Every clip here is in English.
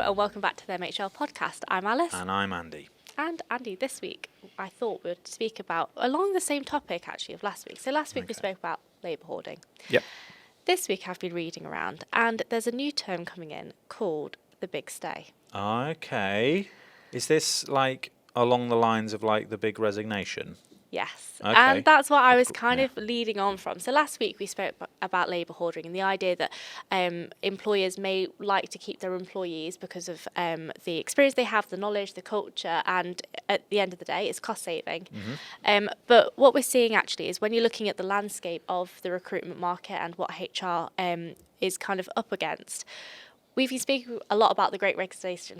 and welcome back to the MHR Podcast. I'm Alice. And I'm Andy. And Andy, this week I thought we would speak about, along the same topic actually of last week. So last week we spoke about labour hoarding. Yep. This week I've been reading around and there's a new term coming in called the big stay. Okay. Is this like along the lines of like the big resignation? Yes, Okay. and that's what I was kind of leading on from. So last week we spoke about labour hoarding and the idea that employers may like to keep their employees because of the experience they have, the knowledge, the culture, and at the end of the day, it's cost saving. Mm-hmm. But what we're seeing actually is when you're looking at the landscape of the recruitment market and what HR is kind of up against, we've been speaking a lot about the Great Resignation.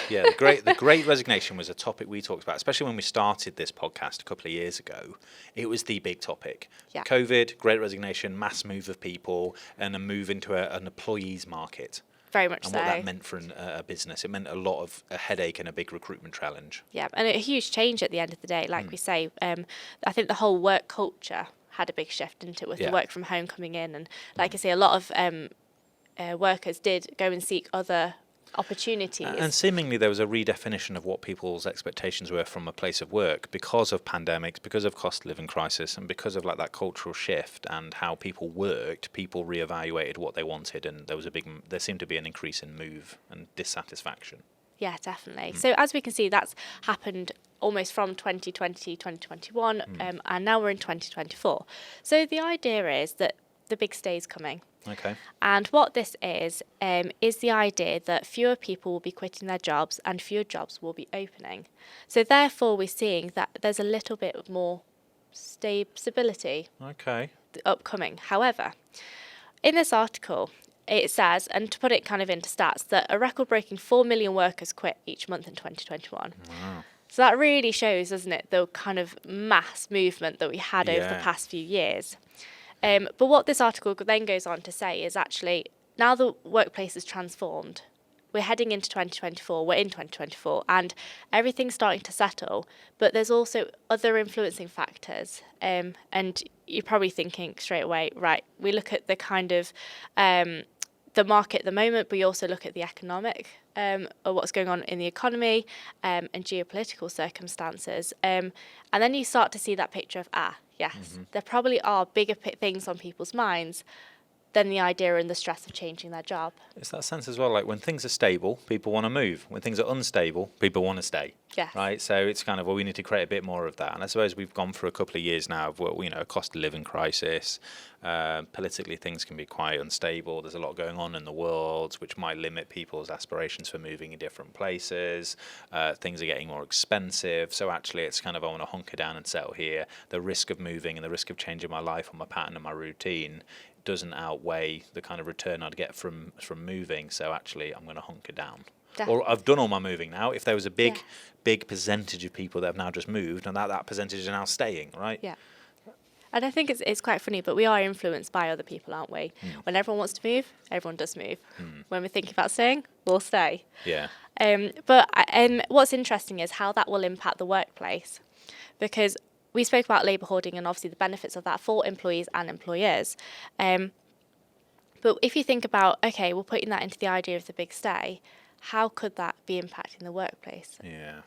Yeah, the Great Resignation was a topic we talked about, especially when we started this podcast a couple of years ago. It was the big topic. Yeah. COVID, Great Resignation, mass move of people, and a move into an employees market. Very much and so. what that meant for a business. It meant a lot of a headache and a big recruitment challenge. Yeah, and a huge change at the end of the day. Like we say, I think the whole work culture had a big shift into it with the work from home coming in. And like I say, a lot of workers did go and seek other opportunities. And seemingly there was a redefinition of what people's expectations were from a place of work because of pandemics, because of cost of living crisis, and because of like that cultural shift and how people worked. People reevaluated what they wanted, and there seemed to be an increase in move and dissatisfaction. Yeah, definitely. So as we can see, that's happened almost from 2020, 2021, and now we're in 2024. So the idea is that the big stay is coming. Okay. And what this is the idea that fewer people will be quitting their jobs and fewer jobs will be opening. So therefore, we're seeing that there's a little bit of more stability upcoming. However, in this article, it says, and to put it kind of into stats, that a record-breaking 4 million workers quit each month in 2021. Wow. So that really shows, doesn't it, the kind of mass movement that we had over the past few years. But what this article then goes on to say is actually, now the workplace is transformed, we're heading into 2024, we're in 2024, and everything's starting to settle, but there's also other influencing factors. And you're probably thinking straight away, right, we look at the kind of the market at the moment, but we also look at the economic, or what's going on in the economy and geopolitical circumstances. And then you start to see that picture of, yes, there probably are bigger things on people's minds than the idea and the stress of changing their job. It's that sense as well, like when things are stable, people want to move. When things are unstable, people want to stay. Yes. Right? So it's kind of, well, we need to create a bit more of that. And I suppose we've gone for a couple of years now of, well, a cost of living crisis. Politically, things can be quite unstable. There's a lot going on in the world, which might limit people's aspirations for moving in different places. Things are getting more expensive. So actually, it's kind of, I want to hunker down and settle here. The risk of moving and the risk of changing my life and my pattern and my routine doesn't outweigh the kind of return I'd get from moving. So actually, I'm going to hunker down. Definitely. Or I've done all my moving now. If there was a big percentage of people that have now just moved, and that percentage is now staying, right? Yeah. And I think it's quite funny, but we are influenced by other people, aren't we? When everyone wants to move, everyone does move. When we're thinking about staying, we'll stay. Yeah. But what's interesting is how that will impact the workplace, because we spoke about labour hoarding and obviously the benefits of that for employees and employers. But if you think about, okay, we're putting that into the idea of the big stay, how could that be impacting the workplace? Yeah.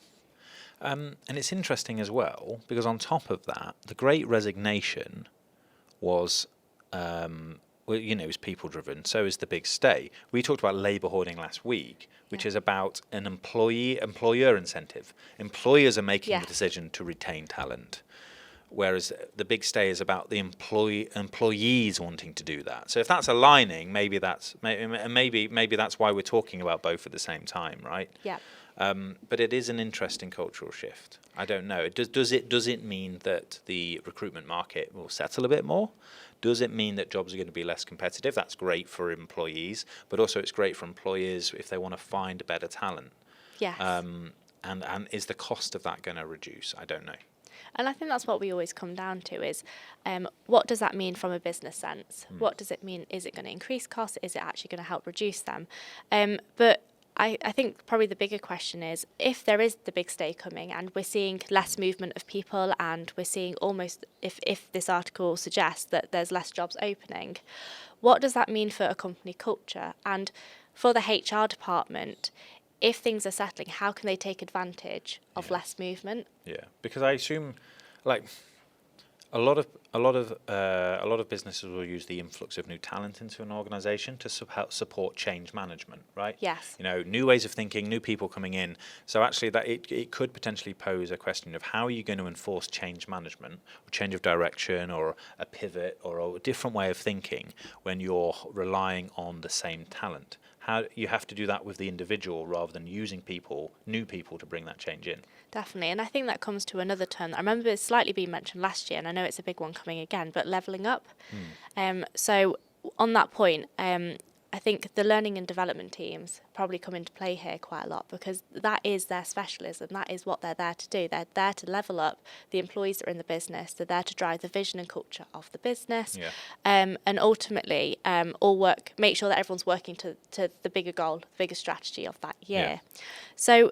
And it's interesting as well, because on top of that, the Great Resignation was, it was people-driven. So is the big stay. We talked about labour hoarding last week, which is about an employer incentive. Employers are making the decision to retain talent, whereas the big stay is about the employees wanting to do that. So if that's aligning, maybe that's why we're talking about both at the same time, right? Yeah. But it is an interesting cultural shift. I don't know. Does it mean that the recruitment market will settle a bit more? Does it mean that jobs are going to be less competitive? That's great for employees, but also it's great for employers if they want to find better talent. Yes. And is the cost of that going to reduce? I don't know. And I think that's what we always come down to is, what does that mean from a business sense? What does it mean? Is it going to increase costs? Is it actually going to help reduce them? But I think probably the bigger question is, if there is the big stay coming and we're seeing less movement of people and we're seeing almost, if this article suggests that there's less jobs opening, what does that mean for a company culture? And for the HR department, if things are settling, how can they take advantage of less movement? Yeah, because I assume, like, a lot of businesses will use the influx of new talent into an organisation to help support change management, right? Yes. You know, new ways of thinking, new people coming in. So actually, that it could potentially pose a question of how are you going to enforce change management, or change of direction, or a pivot, or a different way of thinking when you're relying on the same talent. How you have to do that with the individual rather than using new people to bring that change in. Definitely, and I think that comes to another term that I remember it's slightly being mentioned last year, and I know it's a big one coming again, but levelling up. So on that point, I think the learning and development teams probably come into play here quite a lot, because that is their specialism, that is what they're there to do. They're there to level up the employees that are in the business, they're there to drive the vision and culture of the business, and ultimately make sure that everyone's working to the bigger goal, the bigger strategy of that year. So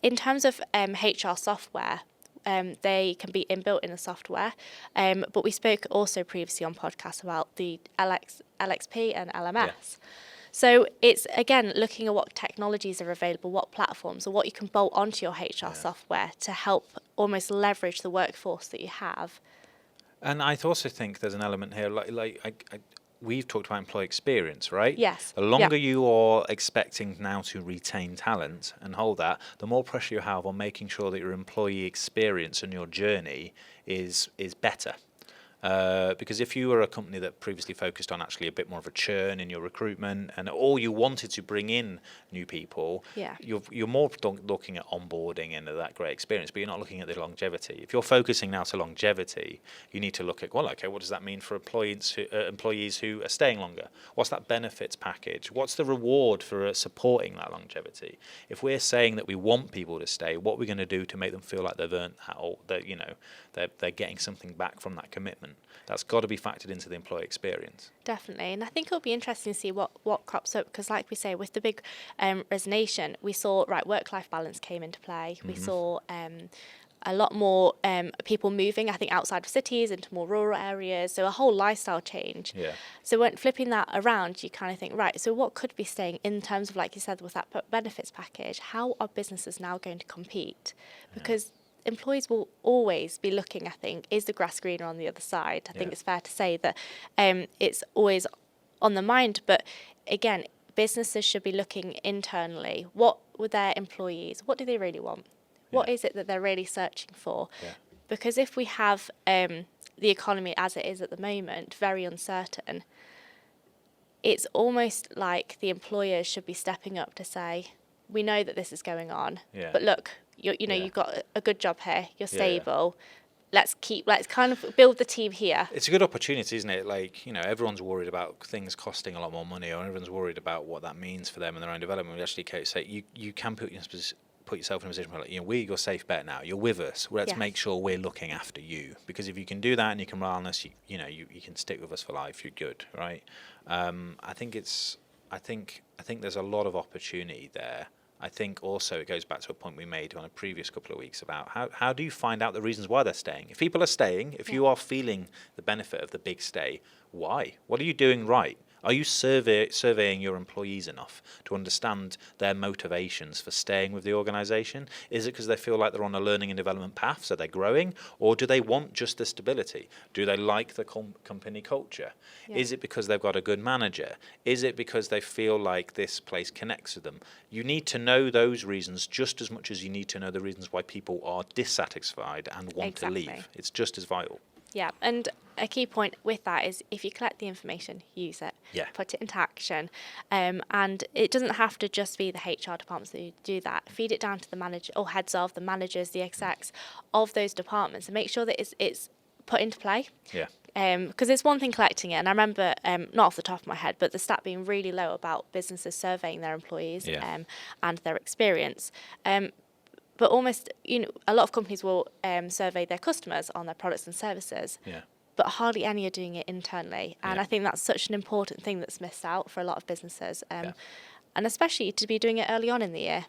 in terms of HR software, they can be inbuilt in the software, but we spoke also previously on podcasts about the LXP and LMS. So it's, again, looking at what technologies are available, what platforms, or what you can bolt onto your HR software to help almost leverage the workforce that you have. And I also think there's an element here, we've talked about employee experience, right? Yes. The longer you are expecting now to retain talent and hold that, the more pressure you have on making sure that your employee experience and your journey is better. Because if you were a company that previously focused on actually a bit more of a churn in your recruitment, and all you wanted to bring in new people, you're more looking at onboarding and that great experience, but you're not looking at the longevity. If you're focusing now to longevity, you need to look at, well, okay, what does that mean for employees who are staying longer? What's that benefits package? What's the reward for supporting that longevity? If we're saying that we want people to stay, what are we going to do to make them feel like they've earned that, or that, you know, they're getting something back from that commitment? That's got to be factored into the employee experience. Definitely, and I think it'll be interesting to see what crops up, because like we say, with the big resignation, we saw, work-life balance came into play. We saw a lot more people moving, I think, outside of cities into more rural areas, so a whole lifestyle change. So when flipping that around, you kind of think, right, so what could be staying in terms of, like you said, with that benefits package? How are businesses now going to compete? Because employees will always be looking, I think, is the grass greener on the other side? I think it's fair to say that it's always on the mind. But again, businesses should be looking internally. What with their employees, what do they really want? What is it that they're really searching for? Because if we have the economy as it is at the moment, very uncertain, it's almost like the employers should be stepping up to say, we know that this is going on, but look, you've got a good job here, you're stable. Let's kind of build the team here. It's a good opportunity, isn't it? Like, you know, everyone's worried about things costing a lot more money, or everyone's worried about what that means for them and their own development. We actually say you can put yourself in a position where, like, you know, we're your safe bet now. You're with us. Let's make sure we're looking after you. Because if you can do that and you can rely on us, you can stick with us for life. You're good, right? I think there's a lot of opportunity there. I think also it goes back to a point we made on a previous couple of weeks about how do you find out the reasons why they're staying? If people are staying, if you are feeling the benefit of the big stay, why? What are you doing right? Are you surveying your employees enough to understand their motivations for staying with the organisation? Is it because they feel like they're on a learning and development path, so they're growing? Or do they want just the stability? Do they like the company culture? Is it because they've got a good manager? Is it because they feel like this place connects with them? You need to know those reasons just as much as you need to know the reasons why people are dissatisfied and want to leave. It's just as vital. Yeah, and a key point with that is if you collect the information, use it, put it into action, and it doesn't have to just be the HR departments that do that. Feed it down to the manager or heads of the managers, the execs of those departments, and make sure that it's put into play. Because it's one thing collecting it, and I remember, not off the top of my head, but the stat being really low about businesses surveying their employees and their experience. But almost, a lot of companies will survey their customers on their products and services, but hardly any are doing it internally. And I think that's such an important thing that's missed out for a lot of businesses, and especially to be doing it early on in the year.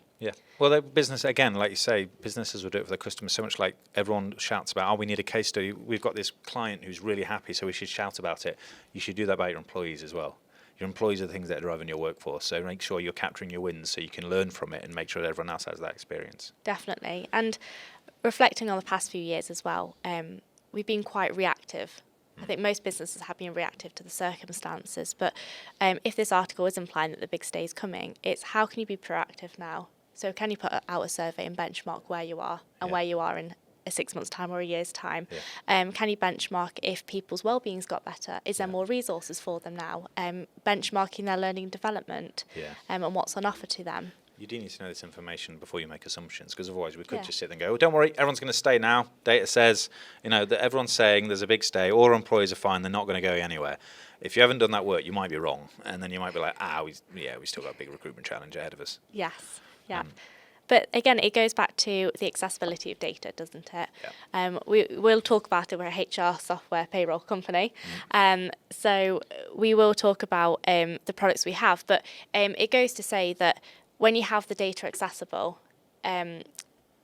Well, the business, again, like you say, businesses will do it for their customers so much, like everyone shouts about, we need a case study. We've got this client who's really happy, so we should shout about it. You should do that about your employees as well. Your employees are the things that are driving your workforce. So make sure you're capturing your wins so you can learn from it and make sure that everyone else has that experience. Definitely. And reflecting on the past few years as well, we've been quite reactive. I think most businesses have been reactive to the circumstances. But if this article is implying that the big stay is coming, it's how can you be proactive now? So can you put out a survey and benchmark where you are and where you are in a 6 months' time or a year's time? Can you benchmark if people's well-being's got better? Is there more resources for them now? Benchmarking their learning and development and what's on offer to them. You do need to know this information before you make assumptions, because otherwise we could just sit there and go, oh, don't worry, everyone's going to stay now. Data says, that everyone's saying there's a big stay. All our employees are fine. They're not going to go anywhere. If you haven't done that work, you might be wrong. And then you might be like, we still got a big recruitment challenge ahead of us. Yes, yeah. But again, it goes back to the accessibility of data, doesn't it? Yeah. We'll talk about it. We're a HR software payroll company. So we will talk about the products we have. But it goes to say that when you have the data accessible,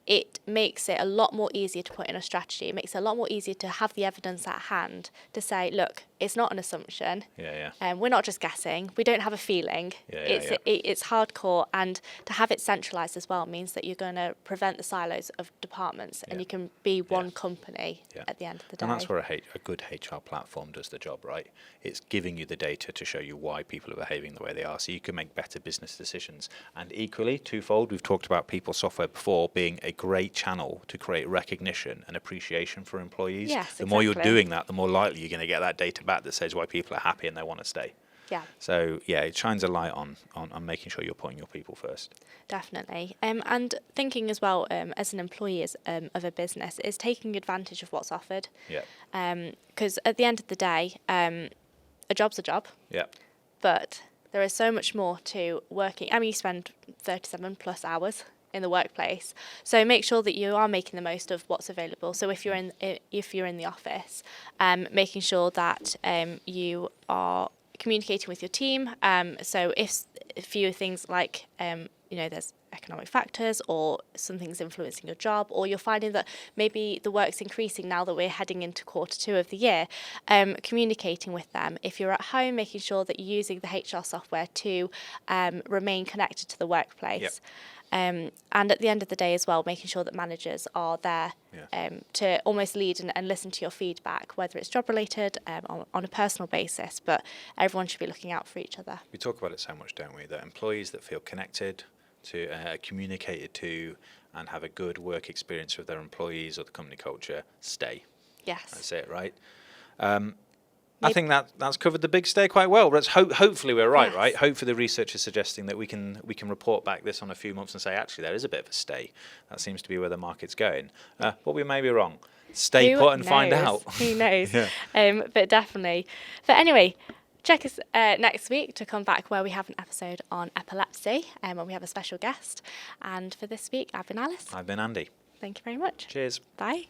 it makes it a lot more easier to put in a strategy. It makes it a lot more easier to have the evidence at hand to say, look, it's not an assumption. We're not just guessing. We don't have a feeling. It's hardcore, and to have it centralised as well means that you're going to prevent the silos of departments, and you can be one company at the end of the day. And that's where a good HR platform does the job, right? It's giving you the data to show you why people are behaving the way they are, so you can make better business decisions. And equally, twofold, we've talked about people software before being a great channel to create recognition and appreciation for employees. The more you're doing that, the more likely you're going to get that data back that says why people are happy and they want to stay. So it shines a light on making sure you're putting your people first. Definitely. And thinking as well as an employee of a business is taking advantage of what's offered. Because at the end of the day, a job's a job. But there is so much more to working. I mean, you spend 37 plus hours in the workplace, so make sure that you are making the most of what's available. So if you're in the office, making sure that you are communicating with your team. So if fewer things like there's economic factors or something's influencing your job, or you're finding that maybe the work's increasing now that we're heading into Q2 of the year, communicating with them. If you're at home, making sure that you're using the HR software to remain connected to the workplace. And at the end of the day as well, making sure that managers are there to almost lead and listen to your feedback, whether it's job related, on a personal basis, but everyone should be looking out for each other. We talk about it so much, don't we, that employees that feel connected to, communicated to, and have a good work experience with their employees or the company culture stay. Yes. That's it, right? I think that's covered the big stay quite well. But hopefully we're right, right? Hopefully the research is suggesting that we can report back this on a few months and say, actually, there is a bit of a stay. That seems to be where the market's going. But we may be wrong. Stay put and find out. Who knows? But definitely. But anyway, check us next week to come back where we have an episode on epilepsy and when we have a special guest. And for this week, I've been Alice. I've been Andy. Thank you very much. Cheers. Bye.